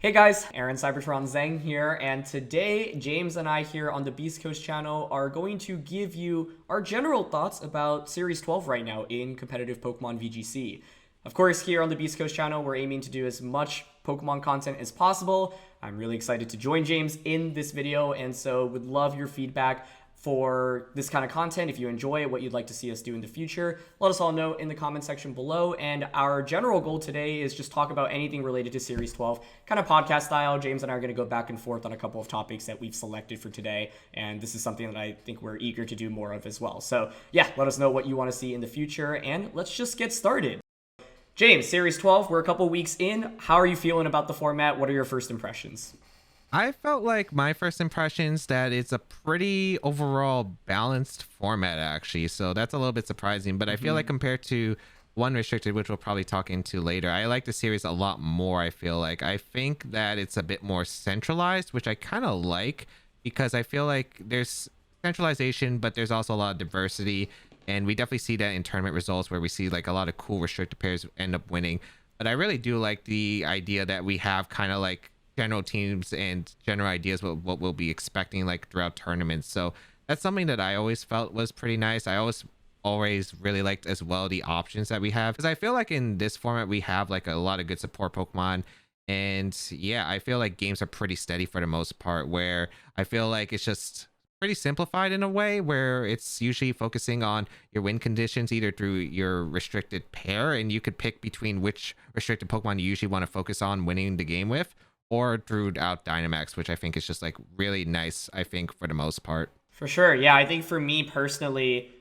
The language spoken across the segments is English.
Hey guys, Aaron Cybertron Zhang here, and today James and I here on the Beastcoast channel are going to give you our general thoughts about Series 12 right now in competitive Pokemon VGC. Of course, here on the Beastcoast channel, we're aiming to do as much Pokemon content as possible. I'm really excited to join James in this video, and so would love your feedback for this kind of content. If you enjoy it, what you'd like to see us do in the future, let us all know in the comment section below. And our general goal today is just talk about anything related to Series 12, kind of podcast style. James and I are going to go back and forth on a couple of topics that we've selected for today, and this is something that I think we're eager to do more of as well. So yeah, let us know what you want to see in the future, and let's just get started. James, Series 12, we're a couple weeks in. How are you feeling about the format? What are your first impressions? I felt like my first impressions that it's a pretty overall balanced format, actually. So that's a little bit surprising. But I feel like compared to one restricted, which we'll probably talk into later, I like the series a lot more. I think that it's a bit more centralized, which I kind of like, because I feel like there's centralization, but there's also a lot of diversity. And we definitely see that in tournament results where we see like a lot of cool restricted pairs end up winning. But I really do like the idea that we have kind of like general teams and general ideas what we'll be expecting like throughout tournaments. So that's something that I always felt was pretty nice. I always really liked as well the options that we have, because I feel like in this format we have like a lot of good support Pokemon. And yeah, I feel like games are pretty steady for the most part, where I feel like it's just pretty simplified in a way where it's usually focusing on your win conditions either through your restricted pair, and you could pick between which restricted Pokemon you usually want to focus on winning the game with, or throughout Dynamax, which I think is just like really nice, I think, for the most part. For sure. Yeah, I think for me personally,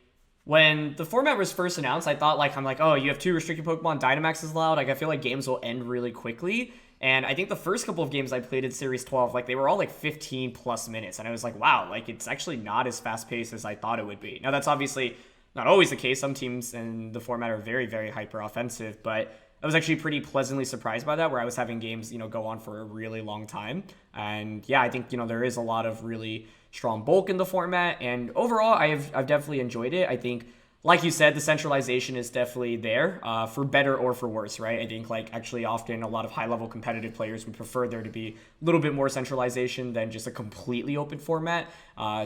when the format was first announced, I thought I'm like, oh, you have two restricted Pokemon, Dynamax is allowed. Like, I feel like games will end really quickly. And I think the first couple of games I played in Series 12, like, they were all like 15 plus minutes. And I was like, wow, like, it's actually not as fast paced as I thought it would be. Now, that's obviously not always the case. Some teams in the format are very, very hyper offensive, but I was actually pretty pleasantly surprised by that, where I was having games, go on for a really long time. And yeah, I think, there is a lot of really strong bulk in the format. And overall, I've definitely enjoyed it. I think, like you said, the centralization is definitely there, for better or for worse, right? I think actually often a lot of high level competitive players would prefer there to be a little bit more centralization than just a completely open format.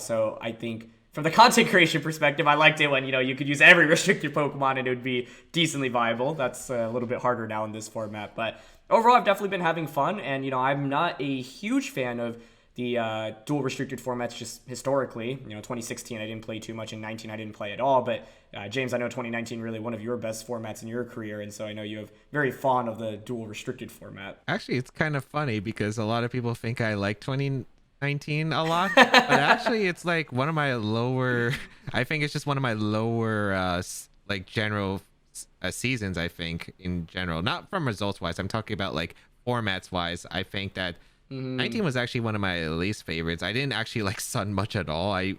So I think from the content creation perspective, I liked it when, you could use every restricted Pokemon and it would be decently viable. That's a little bit harder now in this format. But overall, I've definitely been having fun. And, I'm not a huge fan of the dual restricted formats just historically. 2016, I didn't play too much. In 19, I didn't play at all. But James, I know 2019 really one of your best formats in your career. And so I know you have very fond of the dual restricted format. Actually, it's kind of funny because a lot of people think I like 2019 a lot, but actually it's like one of my lower I think it's just one of my lower like general seasons, I think, in general, not from results wise. I'm talking about like formats wise. I think that 19 was actually one of my least favorites. I didn't actually like Sun much at all. I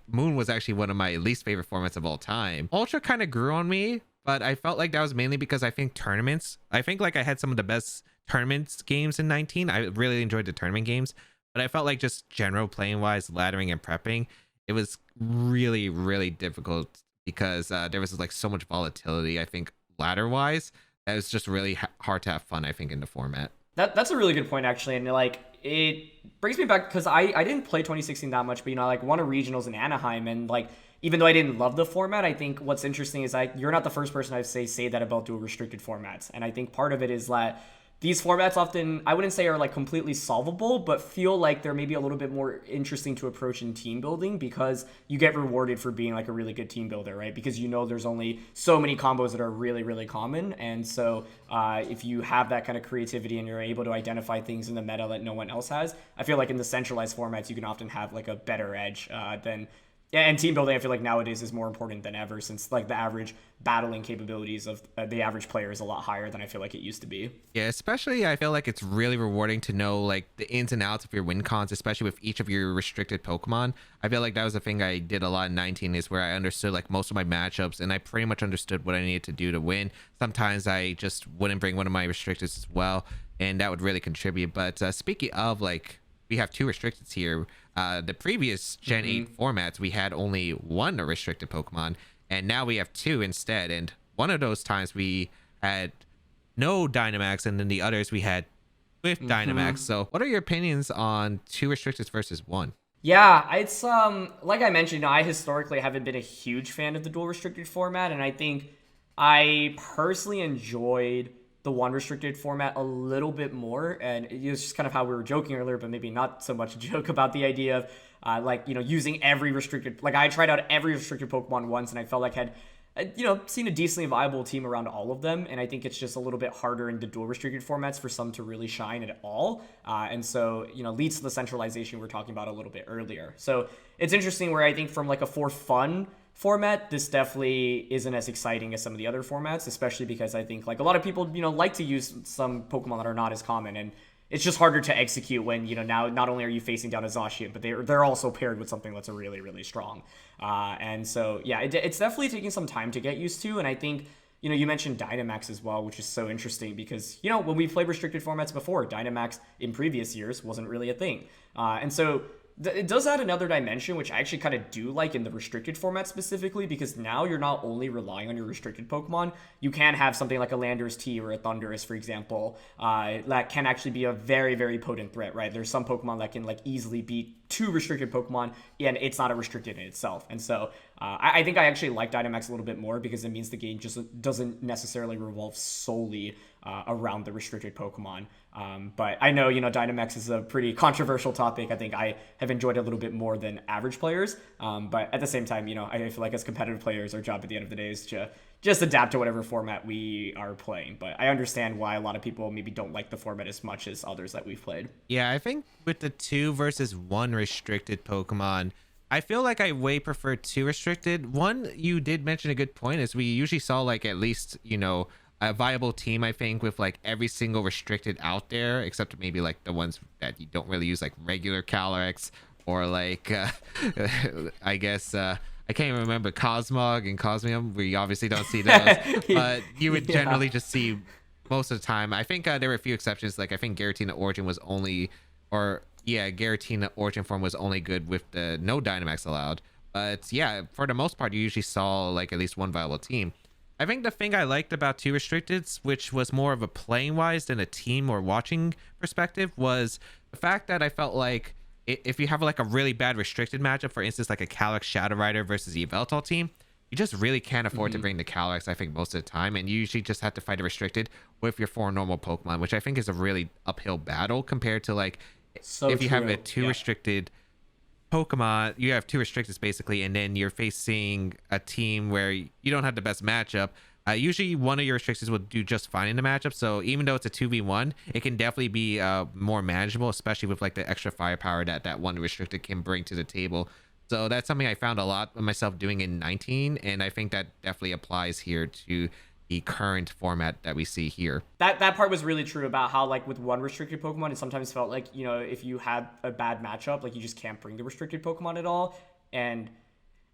Moon was actually one of my least favorite formats of all time. Ultra kind of grew on me, but I felt like that was mainly because I think I had some of the best tournaments games in 19. I really enjoyed the tournament games. But I felt like just general playing wise, laddering and prepping, it was really, really difficult because there was like so much volatility. I think ladder wise, it was just really hard to have fun, I think, in the format. That's a really good point, actually. And it brings me back because I didn't play 2016 that much, but I won a regionals in Anaheim, and even though I didn't love the format, I think what's interesting is you're not the first person I'd say that about dual restricted formats. And I think part of it is that these formats often, I wouldn't say are completely solvable, but feel like they're maybe a little bit more interesting to approach in team building, because you get rewarded for being a really good team builder, right? Because there's only so many combos that are really, really common. And so if you have that kind of creativity and you're able to identify things in the meta that no one else has, I feel like in the centralized formats, you can often have a better edge than. Yeah, and team building, I feel like nowadays is more important than ever, since the average battling capabilities of the average player is a lot higher than I feel like it used to be. Yeah, especially I feel like it's really rewarding to know the ins and outs of your win cons, especially with each of your restricted Pokemon. I feel like that was the thing I did a lot in 19, is where I understood most of my matchups, and I pretty much understood what I needed to do to win. Sometimes I just wouldn't bring one of my restricteds as well, and that would really contribute. But speaking of we have two restricteds here. The previous Gen 8 formats, we had only one restricted Pokemon, and now we have two instead. And one of those times we had no Dynamax, and then the others we had with Dynamax. So what are your opinions on 2 restricted versus 1? Yeah, it's like I mentioned, I historically haven't been a huge fan of the dual restricted format, and I think I personally enjoyed the 1 restricted format a little bit more. And it was just kind of how we were joking earlier, but maybe not so much a joke about the idea of using every restricted. Like I tried out every restricted Pokemon once, and I felt like I had seen a decently viable team around all of them, and I think it's just a little bit harder in the dual restricted formats for some to really shine at all, and so leads to the centralization we were talking about a little bit earlier. So it's interesting where I think from like a for fun format, this definitely isn't as exciting as some of the other formats, especially because I think like a lot of people like to use some Pokemon that are not as common, and it's just harder to execute when now not only are you facing down a Zacian, but they're also paired with something that's a really, really strong. And so yeah, it's definitely taking some time to get used to. And I think you mentioned Dynamax as well, which is so interesting because when we played restricted formats before, Dynamax in previous years wasn't really a thing. And so it does add another dimension, which I actually kind of do like in the restricted format specifically, because now you're not only relying on your restricted Pokemon, you can have something like a Landorus T or a Thundurus, for example, that can actually be a very, very potent threat, right? There's some Pokemon that can like easily beat 2 restricted Pokemon, and it's not a restricted in itself. And so I think I actually like Dynamax a little bit more because it means the game just doesn't necessarily revolve solely around the restricted Pokemon. But I know, Dynamax is a pretty controversial topic. I think I have enjoyed it a little bit more than average players. But at the same time, I feel like as competitive players, our job at the end of the day is to just adapt to whatever format we are playing. But I understand why a lot of people maybe don't like the format as much as others that we've played. Yeah, I think with the 2 versus 1 restricted Pokemon, I feel like I way prefer 2 restricted. 1, you did mention a good point, is we usually saw like at least, a viable team, I think, with like every single restricted out there, except maybe like the ones that you don't really use, like regular Calyrex or like I guess I can't even remember Cosmog and Cosmium. We obviously don't see those, but you would generally just see most of the time. I think there were a few exceptions. Like I think Giratina Origin was only, Giratina Origin form was only good with the no Dynamax allowed. But yeah, for the most part, you usually saw like at least one viable team. I think the thing I liked about 2 restricteds, which was more of a playing wise than a team or watching perspective, was the fact that I felt like if you have like a really bad restricted matchup, for instance, like a Calyrex Shadow Rider versus the Yveltal team, you just really can't afford to bring the Calyrex, I think, most of the time. And you usually just have to fight a restricted with your 4 normal Pokemon, which I think is a really uphill battle compared to like if you have a 2 restricted Pokemon, you have 2 restricteds basically, and then you're facing a team where you don't have the best matchup. Usually one of your restrictions will do just fine in the matchup, so even though it's a 2v1, it can definitely be more manageable, especially with like the extra firepower that one restricted can bring to the table. So that's something I found a lot of myself doing in 19, and I think that definitely applies here to the current format that we see here. That part was really true about how like with 1 restricted Pokemon, it sometimes felt like, if you had a bad matchup, like you just can't bring the restricted Pokemon at all. And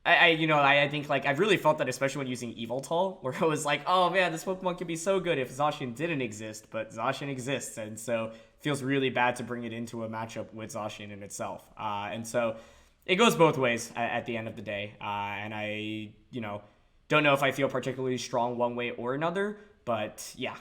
I think like I've really felt that, especially when using Yveltal, where it was like, oh man, this Pokemon could be so good if Zacian didn't exist, but Zacian exists, and so it feels really bad to bring it into a matchup with Zacian in itself. And so it goes both ways at the end of the day. And I don't know if I feel particularly strong one way or another, but yeah,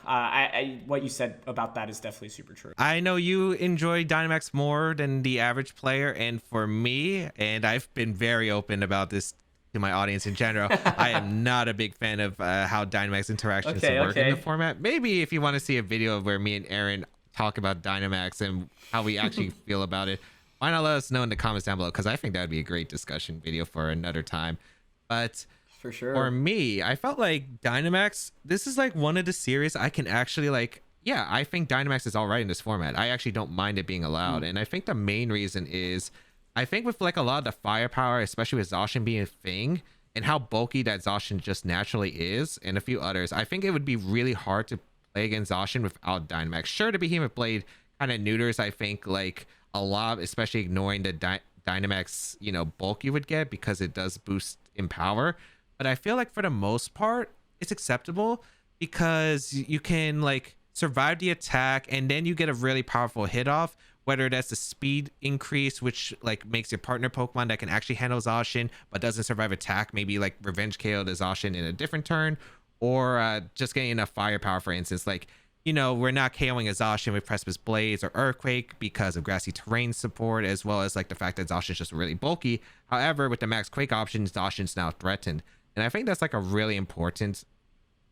what you said about that is definitely super true. I know you enjoy Dynamax more than the average player, and for me, and I've been very open about this to my audience in general, I am not a big fan of how Dynamax interactions work in the format. Maybe if you want to see a video of where me and Aaron talk about Dynamax and how we actually feel about it, why not let us know in the comments down below, because I think that would be a great discussion video for another time. But for sure, for me, I felt like Dynamax, this is like one of the series I can actually like, yeah, I think Dynamax is all right in this format. I actually don't mind it being allowed. And I think the main reason is, I think with like a lot of the firepower, especially with Zacian being a thing and how bulky that Zacian just naturally is, and a few others, I think it would be really hard to play against Zacian without Dynamax. Sure, the Behemoth Blade kind of neuters, I think, like a lot, especially ignoring the Dynamax, bulk you would get, because it does boost in power. But I feel like for the most part, it's acceptable because you can like survive the attack, and then you get a really powerful hit off, whether that's the speed increase, which like makes your partner Pokemon that can actually handle Zacian but doesn't survive attack, maybe like revenge KO the Zacian in a different turn, or just getting enough firepower, for instance. Like we're not KOing a Zacian with Precipice Blaze or Earthquake because of grassy terrain support, as well as like the fact that Zacian's just really bulky. However, with the Max Quake option, Zacian's now threatened. And I think that's like a really important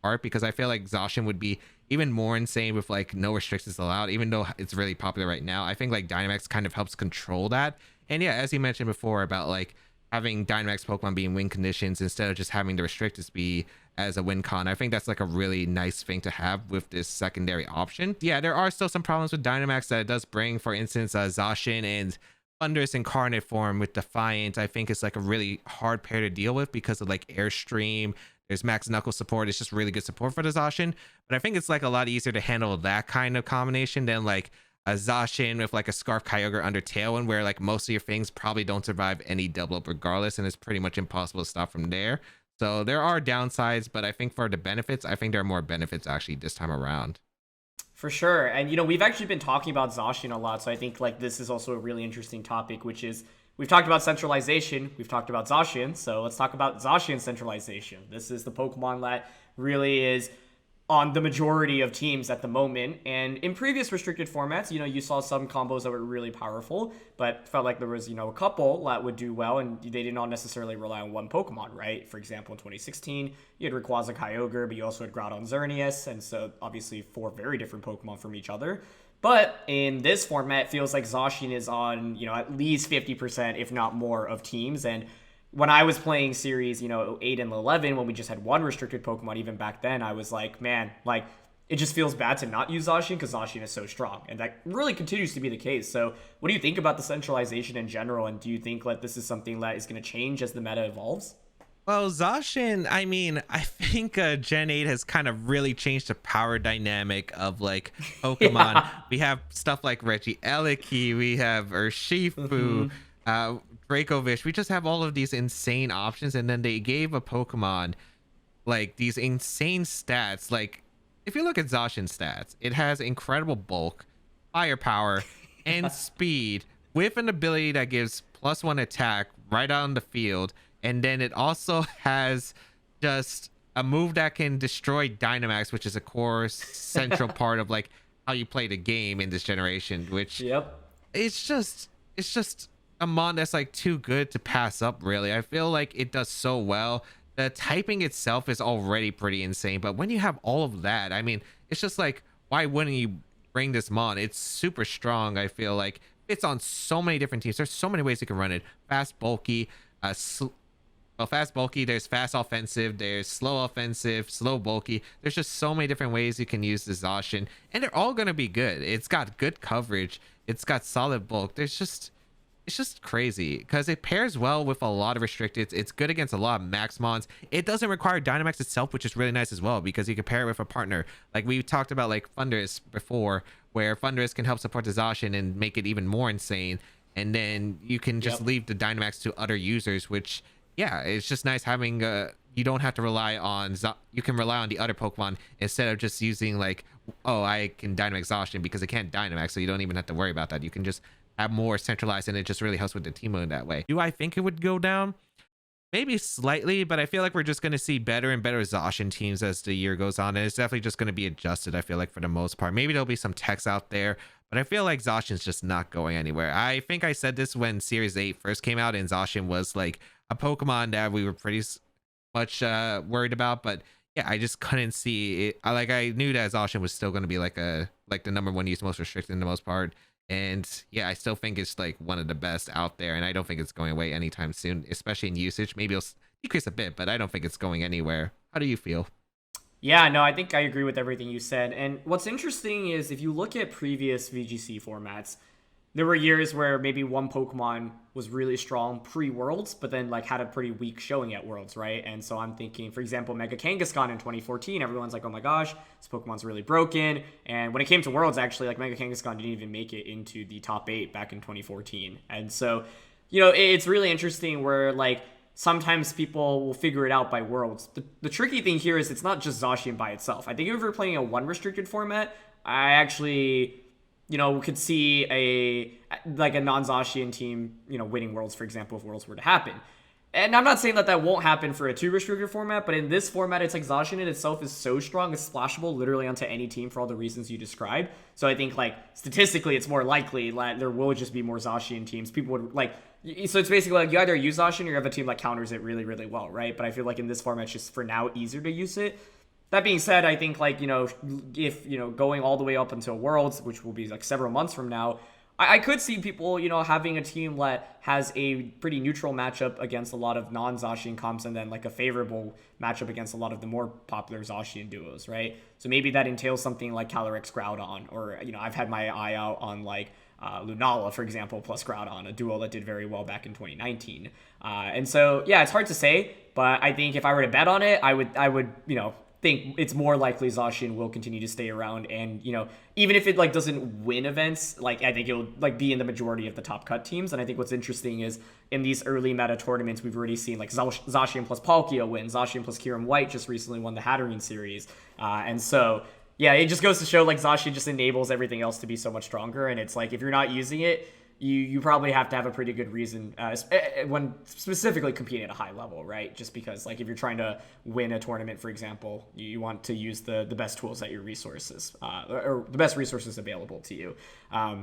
part, because I feel like Zacian would be even more insane with like no restrictions allowed, even though it's really popular right now. I think like Dynamax kind of helps control that. And yeah, as you mentioned before about like having Dynamax Pokemon being win conditions instead of just having the restricteds be as a win con, I think that's like a really nice thing to have with this secondary option. Yeah, there are still some problems with Dynamax that it does bring. For instance, Zacian and Thunderous incarnate form with Defiant, I think is like a really hard pair to deal with because of like Airstream. There's Max Knuckle support. It's just really good support for the Zacian. But I think it's like a lot easier to handle that kind of combination than like a Zacian with like a Scarf Kyogre under Tailwind, where like most of your things probably don't survive any double up regardless, and it's pretty much impossible to stop from there. So there are downsides, but I think for the benefits, I think there are more benefits actually this time around. For sure. And, you know, we've actually been talking about Zacian a lot. So I think, like, this is also a really interesting topic, which is we've talked about centralization. We've talked about Zacian. So let's talk about Zacian centralization. This is the Pokemon that really is on the majority of teams at the moment. And in previous restricted formats, you know, you saw some combos that were really powerful, but felt like there was, you know, a couple that would do well, and they did not necessarily rely on one Pokemon, right? For example, in 2016, you had Rayquaza Kyogre, but you also had Groudon Xerneas, and so obviously 4 very different Pokemon from each other. But in this format, it feels like Zacian is on, you know, at least 50%, if not more, of teams. And when I was playing series, you know, 8 and 11, when we just had one restricted Pokemon, even back then, I was like, man, like, it just feels bad to not use Zacian because Zacian is so strong. And that really continues to be the case. So what do you think about the centralization in general? And do you think that this is something that is going to change as the meta evolves? Well, Zacian, I mean, I think Gen 8 has kind of really changed the power dynamic of like Pokemon. Yeah. We have stuff like Regieleki, we have Urshifu, Dracovish. We just have all of these insane options, and then they gave a Pokemon like these insane stats. Like, if you look at Zacian stats, it has incredible bulk, firepower, and speed, with an ability that gives +1 attack right on the field. And then it also has just a move that can destroy Dynamax, which is a core central part of like how you play the game in this generation, which Yep. it's just a mon that's like too good to pass up, really. I feel like it does so well. The typing itself is already pretty insane, but when you have all of that, I mean, it's just like, why wouldn't you bring this mon? It's super strong. I feel like it's on so many different teams. There's so many ways you can run it. Fast, bulky, fast bulky, there's fast offensive, there's slow offensive, slow bulky. There's just so many different ways you can use the Zacian, and they're all gonna be good. It's got good coverage, it's got solid bulk. It's just crazy because it pairs well with a lot of restricted. It's good against a lot of max mons. It doesn't require Dynamax itself, which is really nice as well, because you can pair it with a partner. Like we talked about like Thunderous before, where Thunderous can help support the Zacian and make it even more insane, and then you can just leave the Dynamax to other users, which, yeah, it's just nice having you don't have to rely on you can rely on the other Pokemon instead of just using like, oh, I can Dynamax Zacian because it can't Dynamax, so you don't even have to worry about that. You can just have more centralized, and it just really helps with the team mode that way. Do I think it would go down? Maybe slightly, but I feel like we're just going to see better and better Zacian teams as the year goes on, and it's definitely just going to be adjusted, I feel like, for the most part. Maybe there'll be some techs out there, but I feel like Zacian's just not going anywhere. I think I said this when Series 8 first came out, and Zacian was like a Pokemon that we were pretty much worried about, but yeah, I just couldn't see it. I knew that Zacian was still going to be like the number 1 use, most restricted in the most part. And yeah, I still think it's like one of the best out there, and I don't think it's going away anytime soon, especially in usage. Maybe it'll decrease a bit, but I don't think it's going anywhere. How do you feel? Yeah, no, I think I agree with everything you said. And what's interesting is if you look at previous VGC formats, there were years where maybe one Pokemon was really strong pre-Worlds, but then like had a pretty weak showing at Worlds, right? And so I'm thinking, for example, Mega Kangaskhan in 2014, everyone's like, oh my gosh, this Pokemon's really broken. And when it came to Worlds, actually, like Mega Kangaskhan didn't even make it into the top 8 back in 2014. And so, you know, it's really interesting where like sometimes people will figure it out by Worlds. The tricky thing here is it's not just Zacian by itself. I think if you're playing a one restricted format, I actually, you know, could see a non-Zacian team, you know, winning Worlds, for example, if Worlds were to happen. And I'm not saying that that won't happen for a 2 restricted format, but in this format, it's like Zacian in itself is so strong, it's splashable literally onto any team for all the reasons you described. So I think like statistically, it's more likely that there will just be more Zacian teams. People would like, so it's basically like you either use Zacian or you have a team that counters it really, really well, right? But I feel like in this format, it's just for now easier to use it. That being said, I think like, if, going all the way up until Worlds, which will be like several months from now, I could see people, having a team that has a pretty neutral matchup against a lot of non-Zacian comps and then like a favorable matchup against a lot of the more popular Zacian duos, right? So maybe that entails something like Calyrex Groudon, or, I've had my eye out on like Lunala, for example, plus Groudon, a duo that did very well back in 2019. And so, yeah, it's hard to say, but I think if I were to bet on it, I would, think it's more likely Zacian will continue to stay around, and even if it like doesn't win events, like I think it'll like be in the majority of the top cut teams. And I think what's interesting is in these early meta tournaments we've already seen like Zacian plus Palkia win, Zacian plus Kyurem-White just recently won the Hatterene series, and so yeah, it just goes to show like Zacian just enables everything else to be so much stronger. And it's like if you're not using it, you probably have to have a pretty good reason when specifically competing at a high level, right? Just because like if you're trying to win a tournament, for example, you want to use the best tools at your resources, or the best resources available to you.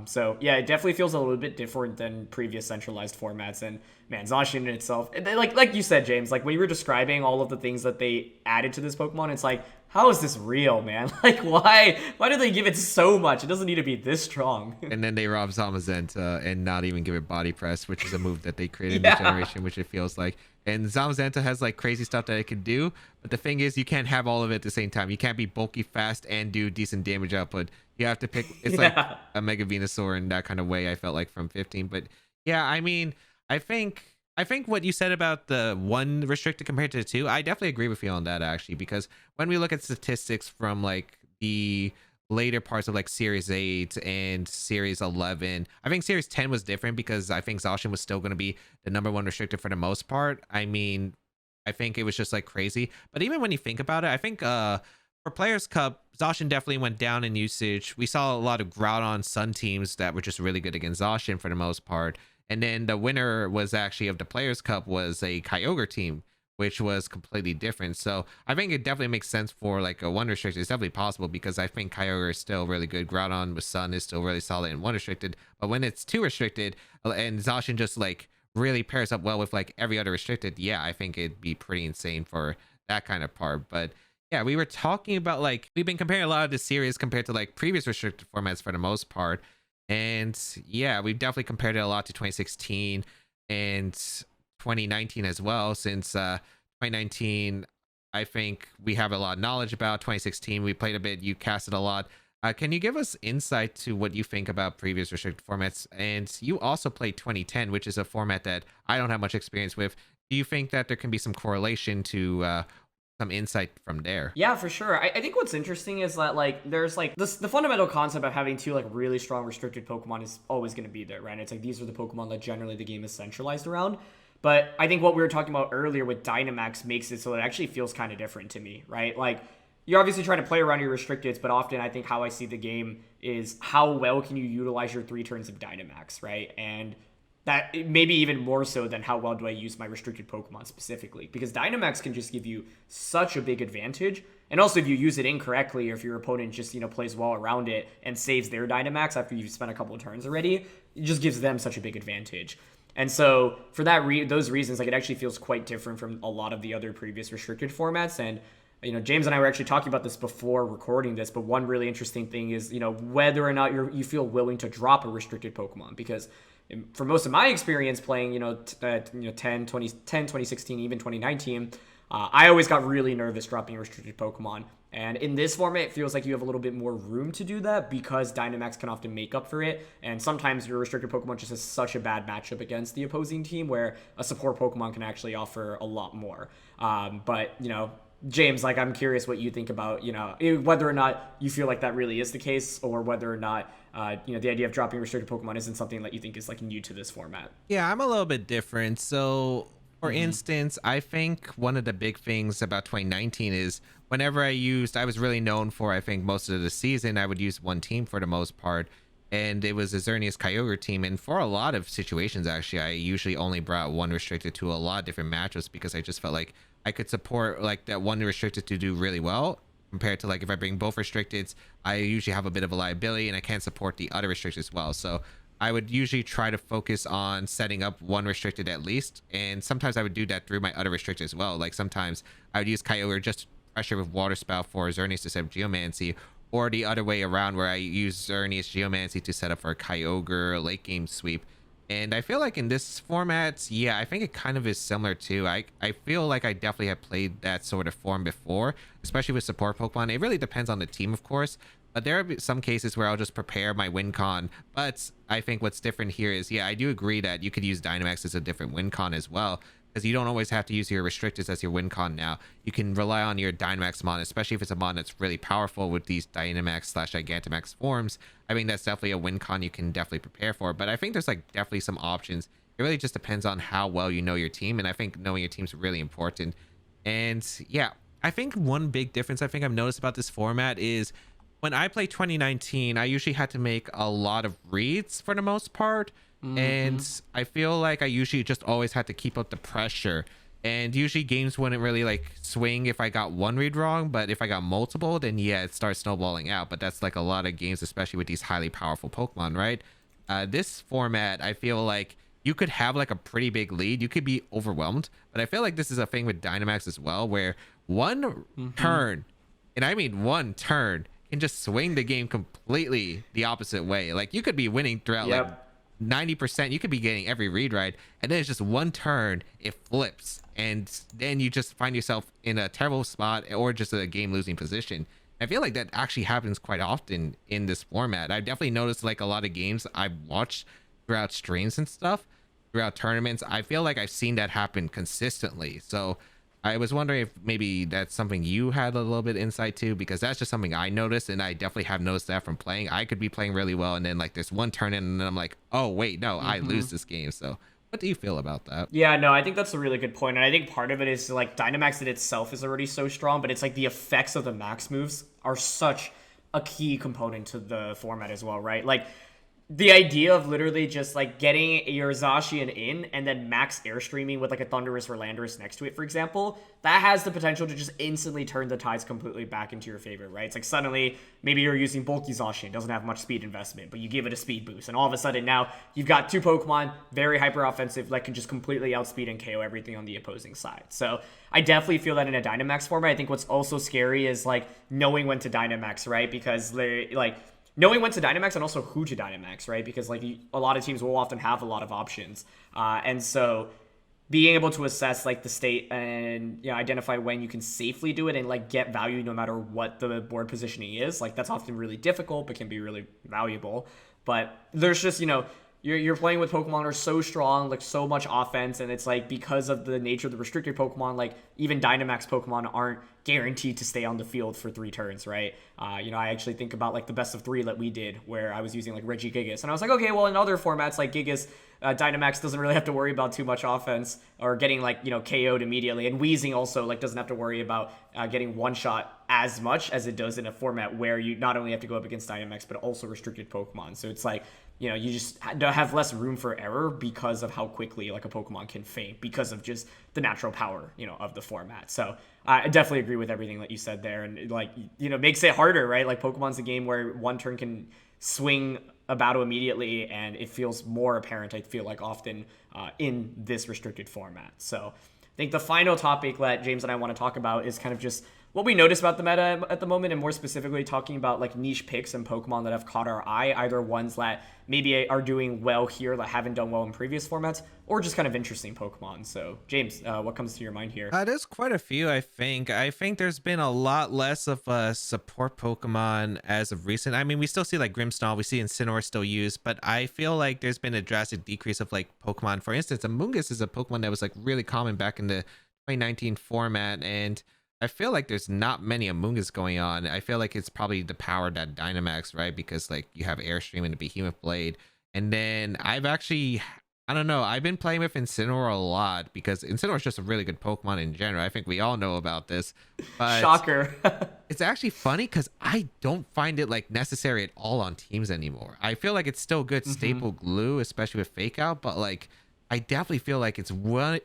So yeah, it definitely feels a little bit different than previous centralized formats. And man, Zacian in itself, like you said, James, like when you were describing all of the things that they added to this Pokemon, it's like, how is this real, man? Like, why do they give it so much? It doesn't need to be this strong. And then they rob Zamazenta and not even give it body press, which is a move that they created in this generation, which it feels like. And Zamazenta has like crazy stuff that it can do, but the thing is, you can't have all of it at the same time. You can't be bulky, fast, and do decent damage output. You have to pick. It's like a Mega Venusaur in that kind of way. I felt like from 15, but yeah, I mean, I think what you said about the 1 restricted compared to the 2, I definitely agree with you on that, actually, because when we look at statistics from like the later parts of like Series 8 and Series 11, I think Series 10 was different because I think Zacian was still going to be the #1 restricted for the most part. I mean, I think it was just like crazy. But even when you think about it, I think for Players Cup, Zacian definitely went down in usage. We saw a lot of Groudon Sun teams that were just really good against Zacian for the most part. And then the winner was actually of the Players Cup was a Kyogre team, which was completely different. So I think it definitely makes sense for like a 1 restricted. It's definitely possible because I think Kyogre is still really good. Groudon with Sun is still really solid in 1 restricted. But when it's 2 restricted and Zacian just like really pairs up well with like every other restricted, yeah, I think it'd be pretty insane for that kind of part. But yeah, we were talking about like, we've been comparing a lot of the series compared to like previous restricted formats for the most part. And yeah, we've definitely compared it a lot to 2016 and 2019 as well, since 2019, I think we have a lot of knowledge about. 2016, we played a bit, you casted a lot. Can you give us insight to what you think about previous restricted formats? And you also played 2010, which is a format that I don't have much experience with. Do you think that there can be some correlation to some insight from there? Yeah, for sure. I think what's interesting is that like there's like the fundamental concept of having 2 like really strong restricted Pokemon is always going to be there, right? It's like these are the Pokemon that generally the game is centralized around. But I think what we were talking about earlier with Dynamax makes it so it actually feels kind of different to me, right? Like you're obviously trying to play around your restricteds, but often I think how I see the game is how well can you utilize your 3 turns of Dynamax, right? And that maybe even more so than how well do I use my restricted Pokemon specifically, because Dynamax can just give you such a big advantage. And also if you use it incorrectly, or if your opponent just plays well around it and saves their Dynamax after you've spent a couple of turns already, it just gives them such a big advantage. And so for that those reasons, like it actually feels quite different from a lot of the other previous restricted formats. And James and I were actually talking about this before recording this, but one really interesting thing is whether or not you feel willing to drop a restricted Pokemon, because for most of my experience playing 2016, even 2019, I always got really nervous dropping restricted Pokemon. And in this format, it feels like you have a little bit more room to do that because Dynamax can often make up for it. And sometimes your restricted Pokemon just has such a bad matchup against the opposing team where a support Pokemon can actually offer a lot more. But James, like I'm curious what you think about, whether or not you feel like that really is the case, or whether or not, the idea of dropping restricted Pokemon isn't something that you think is like new to this format. Yeah, I'm a little bit different. So for instance, I think one of the big things about 2019 is whenever I was really known for, I think most of the season, I would use 1 team for the most part. and it was a Xerneas Kyogre team. And for a lot of situations, actually, I usually only brought one restricted to a lot of different matchups because I just felt like I could support like that one restricted to do really well compared to like if I bring both restricteds, I usually have a bit of a liability and I can't support the other restricted as well. So I would usually try to focus on setting up one restricted at least, and sometimes I would do that through my other restricted as well. Like sometimes I would use Kyogre just pressure with Water Spout for Xerneas to set up Geomancy, or the other way around where I use Xerneas Geomancy to set up for a Kyogre late game sweep. And I feel like in this format, yeah, I think it kind of is similar too. I feel like I definitely have played that sort of form before, especially with support Pokemon. It really depends on the team, of course, but there are some cases where I'll just prepare my win con. But I think what's different here is, yeah, I do agree that you could use Dynamax as a different win con as well, because you don't always have to use your restrictors as your win con now. You can rely on your Dynamax mon, especially if it's a mon that's really powerful with these Dynamax slash Gigantamax forms. I mean, that's definitely a win con you can definitely prepare for. But I think there's like definitely some options. It really just depends on how well you know your team, and I think knowing your team's really important. And yeah, I think one big difference I think I've noticed about this format is when I play 2019, I usually had to make a lot of reads for the most part. And I feel like I usually just always had to keep up the pressure, and usually games wouldn't really like swing if I got one read wrong, but if I got multiple, then yeah, it starts snowballing out. But that's like a lot of games, especially with these highly powerful Pokemon, right? This format, I feel like you could have like a pretty big lead, you could be overwhelmed, but I feel like this is a thing with Dynamax as well, where one turn, and I mean one turn, can just swing the game completely the opposite way. Like you could be winning throughout like 90%, you could be getting every read right, and then it's just one turn, it flips, and then you just find yourself in a terrible spot or just a game losing position. I feel like that actually happens quite often in this format. I've definitely noticed like a lot of games I've watched throughout streams and stuff, throughout tournaments, I feel like I've seen that happen consistently. So I was wondering if maybe that's something you had a little bit insight to, because that's just something I noticed, and I definitely have noticed that from playing. I could be playing really well, and then like there's one turn in, and then I'm like, oh wait, no, I lose this game. So what do you feel about that? Yeah, no, I think that's a really good point. And I think part of it is like Dynamax in itself is already so strong, but it's like the effects of the max moves are such a key component to the format as well, right? Like the idea of literally just like getting your Zacian in and then max airstreaming with like a Thundurus or Landorus next to it, for example, that has the potential to just instantly turn the tides completely back into your favor, right? It's like suddenly maybe you're using bulky Zacian, doesn't have much speed investment, but you give it a speed boost, and all of a sudden now you've got two Pokemon very hyper offensive that can just completely outspeed and KO everything on the opposing side. So I definitely feel that in a Dynamax format. I think what's also scary is like knowing when to Dynamax, right? Because they like knowing when to Dynamax and also who to Dynamax, right? Because like a lot of teams will often have a lot of options, and so being able to assess like the state and identify when you can safely do it and like get value no matter what the board positioning is, like that's often really difficult but can be really valuable. But there's just you're playing with Pokemon that are so strong, like so much offense, and it's like because of the nature of the restricted Pokemon, like even Dynamax Pokemon aren't guaranteed to stay on the field for 3 turns, right? I actually think about like the best of 3 that we did where I was using like Regigigas, and I was like, okay, well in other formats like Gigas, Dynamax doesn't really have to worry about too much offense or getting like KO'd immediately, and Weezing also like doesn't have to worry about getting one shot as much as it does in a format where you not only have to go up against Dynamax but also restricted Pokemon. So it's like you just have less room for error because of how quickly like a Pokemon can faint because of just the natural power, of the format. So I definitely agree with everything that you said there, and like, makes it harder, right? Like Pokemon's a game where one turn can swing a battle immediately, and it feels more apparent, I feel like, often in this restricted format. So I think the final topic that James and I want to talk about is kind of just what we notice about the meta at the moment, and more specifically talking about like niche picks and Pokemon that have caught our eye, either ones that maybe are doing well here that haven't done well in previous formats, or just kind of interesting Pokemon. So James, what comes to your mind here? There's quite a few, I think. I think there's been a lot less of a support Pokemon as of recent. I mean, we still see like Grimmsnarl, we see Incineroar still used, but I feel like there's been a drastic decrease of like Pokemon. For instance, Amoonguss is a Pokemon that was like really common back in the 2019 format, and I feel like there's not many Amoonguss going on. I feel like it's probably the power that Dynamax, right? Because like you have Airstream and the Behemoth Blade. And then I've actually I don't know. I've been playing with Incineroar a lot because Incineroar is just a really good Pokemon in general. I think we all know about this. But Shocker. it's actually funny because I don't find it like necessary at all on teams anymore. I feel like it's still good staple glue, especially with Fake Out, but like I definitely feel like it's way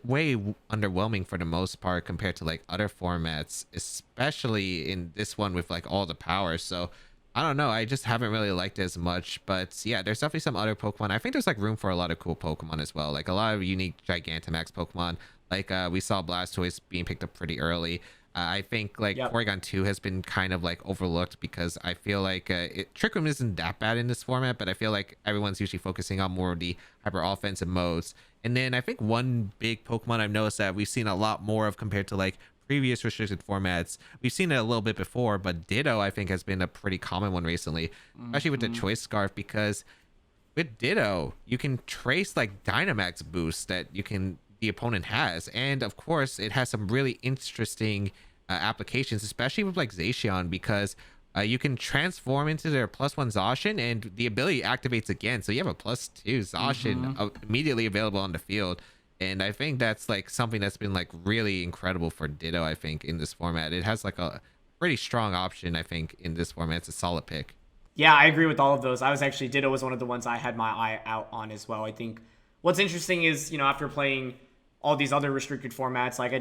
underwhelming for the most part compared to like other formats, especially in this one with like all the power. So I don't know. I just haven't really liked it as much. But yeah, there's definitely some other Pokemon. I think there's like room for a lot of cool Pokemon as well. Like a lot of unique Gigantamax Pokemon. Like we saw Blastoise being picked up pretty early. I think like Yep. Porygon 2 has been kind of like overlooked because I feel like Trick Room isn't that bad in this format, but I feel like everyone's usually focusing on more of the hyper offensive modes. And then I think one big Pokemon I've noticed that we've seen a lot more of compared to like previous restricted formats. We've seen it a little bit before, but Ditto I think has been a pretty common one recently, especially with the Choice Scarf, because with Ditto you can trace like Dynamax boosts that the opponent has, and of course it has some really interesting applications, especially with like Zacian, because you can transform into their +1 Zacian and the ability activates again, so you have a +2 Zacian immediately available on the field. And I think that's like something that's been like really incredible for Ditto. I think in this format it has like a pretty strong option. I think in this format it's a solid pick. Yeah, I agree with all of those. I was actually, Ditto was one of the ones I had my eye out on as well. I think what's interesting is, after playing all these other restricted formats, like I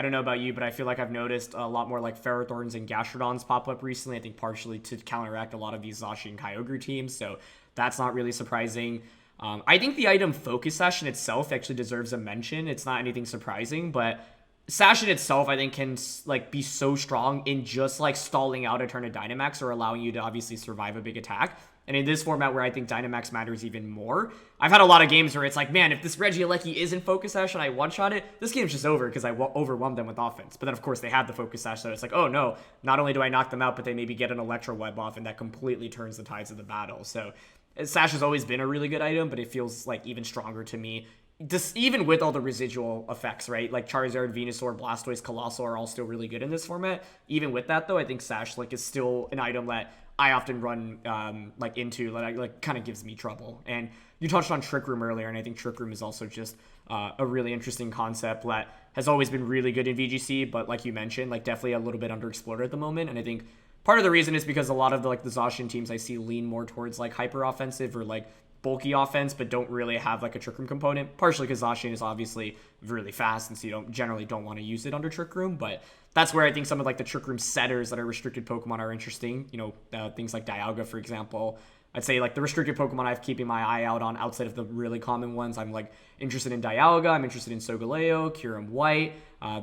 don't know about you, but I feel like I've noticed a lot more like Ferrothorns and Gastrodons pop up recently. I think partially to counteract a lot of these Zacian and Kyogre teams, so that's not really surprising. I think the item Focus Sash in itself actually deserves a mention. It's not anything surprising, but Sash in itself, I think, can like be so strong in just like stalling out a turn of Dynamax or allowing you to obviously survive a big attack. And in this format where I think Dynamax matters even more, I've had a lot of games where it's like, man, if this Regieleki isn't Focus Sash and I one-shot it, this game's just over because I overwhelmed them with offense. But then, of course, they had the Focus Sash, so it's like, oh no, not only do I knock them out, but they maybe get an Electro Web off, and that completely turns the tides of the battle. So Sash has always been a really good item, but it feels like even stronger to me. Just even with all the residual effects, right? Like Charizard, Venusaur, Blastoise, Colossal are all still really good in this format. Even with that, though, I think Sash like is still an item that I often run into that kind of gives me trouble. And you touched on Trick Room earlier, and I think Trick Room is also just a really interesting concept that has always been really good in VGC, but like you mentioned, like definitely a little bit underexplored at the moment. And I think part of the reason is because a lot of the Zacian teams I see lean more towards like hyper offensive or like bulky offense, but don't really have like a Trick Room component, partially because Zacian is obviously really fast, and so you generally don't want to use it under Trick Room. But that's where I think some of like the Trick Room setters that are restricted Pokemon are interesting. Things like Dialga, for example. I'd say like the restricted Pokemon I've keeping my eye out on outside of the really common ones. I'm like interested in Dialga. I'm interested in Solgaleo, Kyurem-White.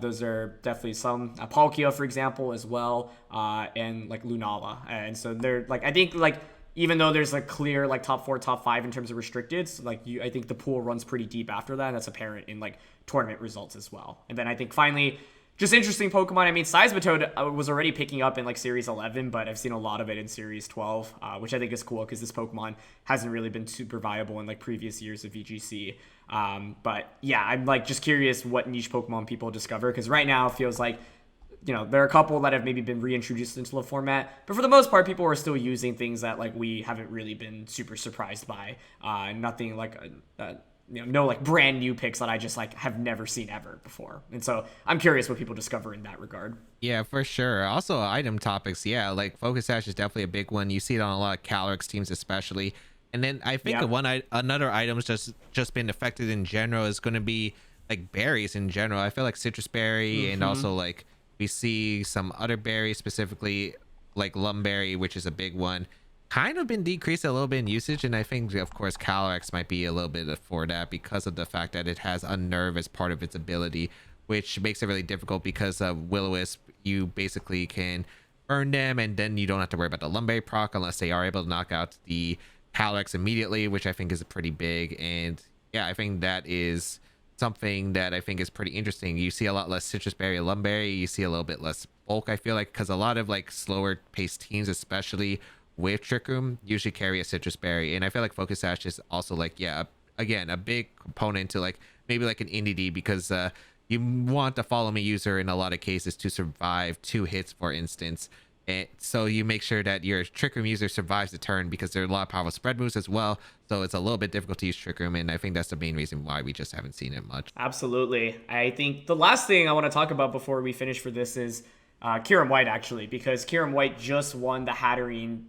Those are definitely some. Palkia, for example, as well, and like Lunala. And so they're like, I think like, even though there's a clear like top 4, top 5 in terms of restricted, so like I think the pool runs pretty deep after that, and that's apparent in like tournament results as well. And then I think finally, just interesting Pokemon. I mean, Seismitoad was already picking up in like Series 11, but I've seen a lot of it in Series 12, which I think is cool because this Pokemon hasn't really been super viable in like previous years of VGC. But yeah, I'm like just curious what niche Pokemon people discover, because right now it feels like there are a couple that have maybe been reintroduced into the format, but for the most part, people are still using things that like we haven't really been super surprised by. Nothing like no like brand new picks that I just like have never seen ever before. And so I'm curious what people discover in that regard. Yeah, for sure. Also, item topics. Yeah, like Focus Sash is definitely a big one. You see it on a lot of Calyrex teams, especially. And then I think another item's just been affected in general is going to be like berries in general. I feel like citrus berry and also like we see some other berries, specifically like lumberry, which is a big one, kind of been decreased a little bit in usage. And I think, of course, Calyrex might be a little bit for that because of the fact that it has Unnerve as part of its ability, which makes it really difficult because Will-O-Wisp, you basically can burn them and then you don't have to worry about the lumberry proc unless they are able to knock out the Calyrex immediately, which I think is pretty big. And yeah, I think that is something that I think is pretty interesting. You see a lot less citrus berry, lumberry. You see a little bit less bulk, I feel like, because a lot of like slower paced teams, especially with Trick Room, usually carry a citrus berry. And I feel like Focus Sash is also like, yeah, again, a big component to like maybe like an NDD, because you want the follow me user in a lot of cases to survive 2 hits, for instance. So you make sure that your Trick Room user survives the turn because there are a lot of powerful spread moves as well. So it's a little bit difficult to use Trick Room, and I think that's the main reason why we just haven't seen it much. Absolutely. I think the last thing I want to talk about before we finish for this is Kyurem-White, actually, because Kyurem-White just won the Hatterene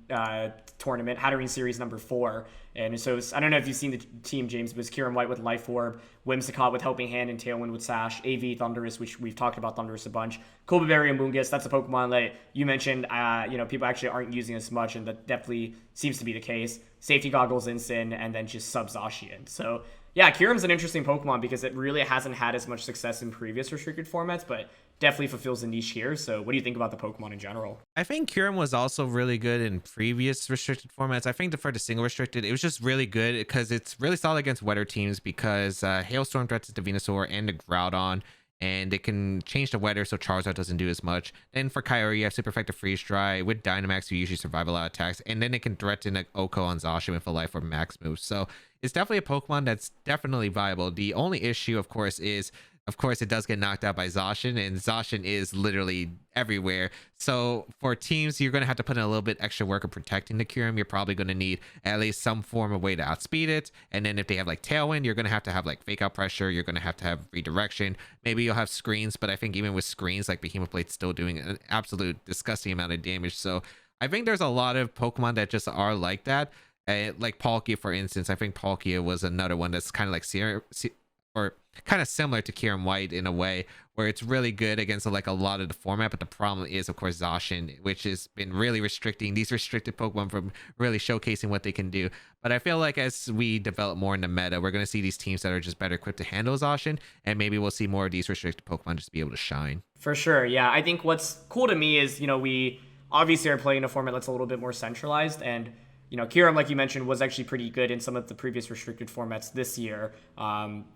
tournament, Hatterene Series number 4. And so I don't know if you've seen the team, James, but it's Kyurem-White with Life Orb, Whimsicott with Helping Hand, and Tailwind with Sash, AV Thundurus, which we've talked about Thundurus a bunch, Kobaberry and Moongus. That's a Pokemon that you mentioned, people actually aren't using as much, and that definitely seems to be the case. Safety Goggles, Incin, and then just Sub Zacian. So yeah, Kyurem's an interesting Pokemon because it really hasn't had as much success in previous restricted formats, but definitely fulfills the niche here. So what do you think about the Pokemon in general? I think Kyurem was also really good in previous restricted formats. I think for the single restricted, it was just really good because it's really solid against weather teams because Hailstorm threats the Venusaur and the Groudon, and it can change the weather so Charizard doesn't do as much. Then for Kyogre, you have super effective freeze dry. With Dynamax, you usually survive a lot of attacks, and then it can threaten like Oko on Zacian with a life or max move. So it's definitely a Pokemon that's definitely viable. The only issue, of course, is it does get knocked out by Zacian, and Zacian is literally everywhere. So for teams, you're going to have to put in a little bit extra work of protecting the Kyurem. You're probably going to need at least some form of way to outspeed it. And then if they have like Tailwind, you're going to have like fake out pressure. You're going to have redirection. Maybe you'll have screens, but I think even with screens, like Behemoth Blade's still doing an absolute disgusting amount of damage. So I think there's a lot of Pokemon that just are like that. Like Palkia, for instance. I think Palkia was another one that's kind of like or kind of similar to Kyurem-White in a way, where it's really good against like a lot of the format, but the problem is, of course, Zacian, which has been really restricting these restricted Pokemon from really showcasing what they can do. But I feel like as we develop more in the meta, we're going to see these teams that are just better equipped to handle Zacian, and maybe we'll see more of these restricted Pokemon just be able to shine. For sure, yeah. I think what's cool to me is, we obviously are playing a format that's a little bit more centralized, and Kyurem, like you mentioned, was actually pretty good in some of the previous restricted formats this year.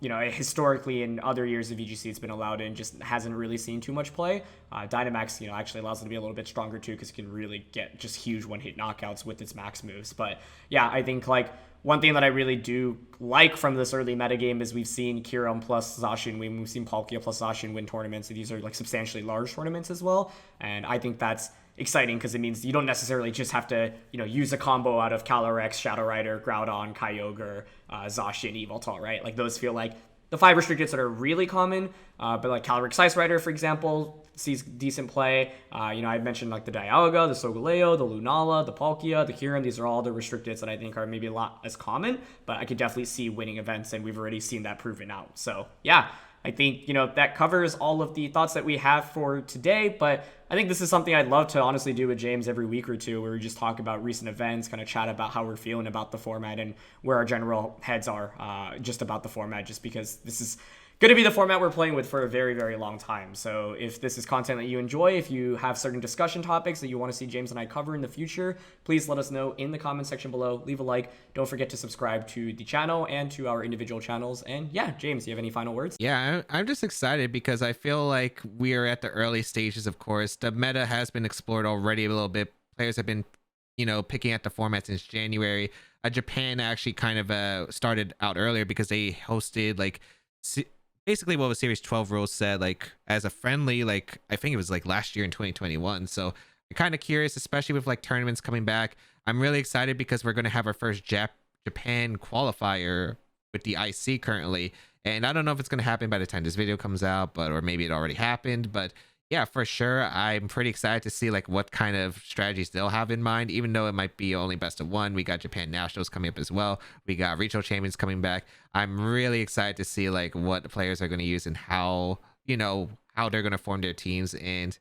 Historically in other years of VGC, it's been allowed in, just hasn't really seen too much play. Dynamax, actually allows it to be a little bit stronger too, because it can really get just huge one-hit knockouts with its max moves. But yeah, I think like one thing that I really do like from this early metagame is we've seen Kyurem plus Zacian win, we've seen Palkia plus Zacian win tournaments, and these are like substantially large tournaments as well. And I think that's exciting because it means you don't necessarily just have to, use a combo out of Calyrex, Shadow Rider, Groudon, Kyogre, Zacian, Yveltal, right? Like those feel like the 5 restricteds that are really common, but like Calyrex Ice Rider, for example, sees decent play. I mentioned like the Dialga, the Solgaleo, the Lunala, the Palkia, the Kyurem. These are all the restricteds that I think are maybe a lot as common, but I could definitely see winning events, and we've already seen that proven out. So yeah, I think, that covers all of the thoughts that we have for today, but I think this is something I'd love to honestly do with James every week or two, where we just talk about recent events, kind of chat about how we're feeling about the format and where our general heads are just about the format, just because this is going to be the format we're playing with for a very, very long time. So if this is content that you enjoy, if you have certain discussion topics that you want to see James and I cover in the future, please let us know in the comment section below. Leave a like. Don't forget to subscribe to the channel and to our individual channels. And yeah, James, do you have any final words? Yeah, I'm just excited because I feel like we are at the early stages, of course. The meta has been explored already a little bit. Players have been, picking at the format since January. Japan actually kind of started out earlier because they hosted like basically what was Series 12 rules said, like as a friendly, like I think it was like last year in 2021. So I'm kind of curious, especially with like tournaments coming back. I'm really excited because we're going to have our first Japan qualifier with the IC currently. And I don't know if it's going to happen by the time this video comes out, or maybe it already happened. But yeah, for sure, I'm pretty excited to see like what kind of strategies they'll have in mind, even though it might be only best of one. We got Japan Nationals coming up as well. We got regional champions coming back. I'm really excited to see like what the players are going to use and how they're going to form their teams, and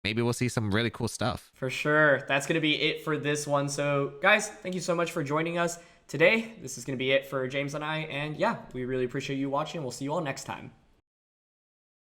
maybe we'll see some really cool stuff. For sure. That's going to be it for this one. So guys, thank you so much for joining us today. This is going to be it for James and I. And yeah, we really appreciate you watching. We'll see you all next time.